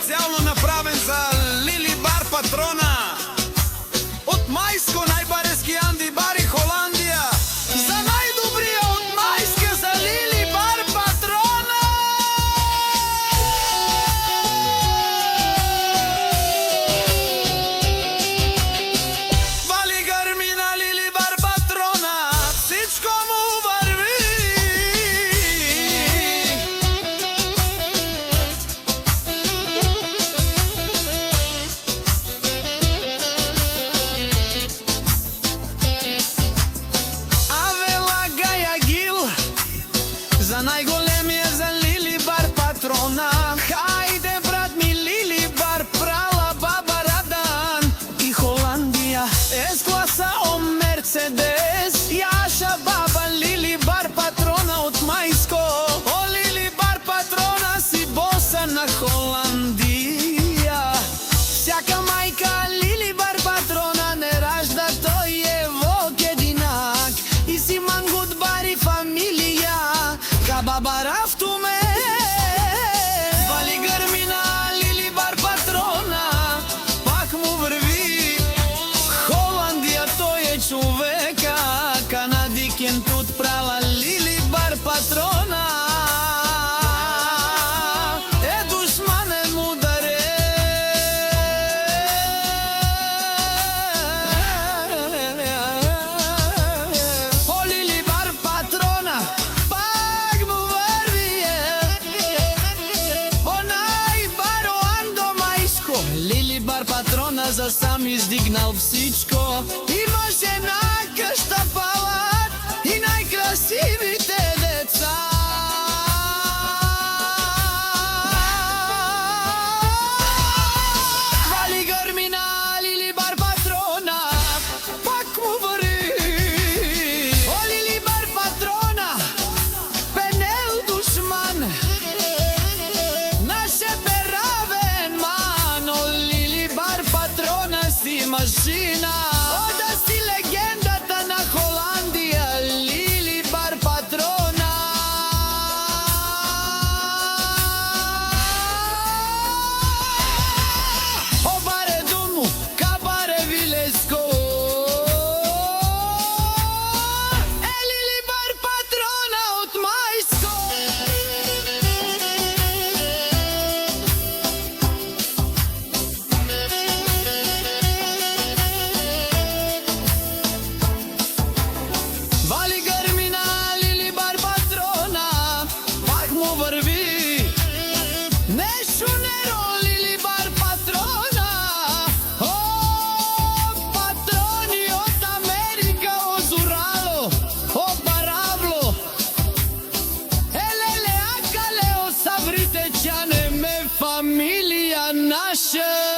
специално направен за Лили Бар патрона от Майско, най-барески Анди Бари, Холандия. За най-добрия от Майска, за Лили Бар патрона! Вали гърми на Лили Бар патрона, всичко му върви. За най-големия, за Лили Бар патрона. Хайде, брат ми, Лили Бар прала баба Радан и Холандия. S-класа о Мерцедес, Яша баба Лили Бар патрона от Майско. О, Лили Бар патрона си боса на Холандия. Всяка майка Лили Бар патрона не ражда, той е вок единак. И си мангут бари фамилия Бабарафто ме. Вали гърми на Лили Бар патрона, пак му върви. Холандия, той е човека, канадикен тут прала Лили Бар патрона. Е душманен ударе. О, Лили Бар патрона, Лили Бар патрона за сам издигнал всичко. Има жена, къща, палат и най-красивите деца. Вали гърми на Лили Бар патрона, пак му върви. О, Лили Бар патрона, пенел душман, наше перавен ман. О, Лили Бар патрона си машина. О, да си легендата на Холандия, Лили Бар патрона. О, баре думо, кабаре вилеско. Е, Лили Бар патрона от Майско. Вали гърми на Лили Бар патрона, пак му върви. Нещо неро Лили Бар патрона. О, патрони от Америка, озурало, о, парабло. Елеле, акале, о, саврите, чане ме фамилия наша.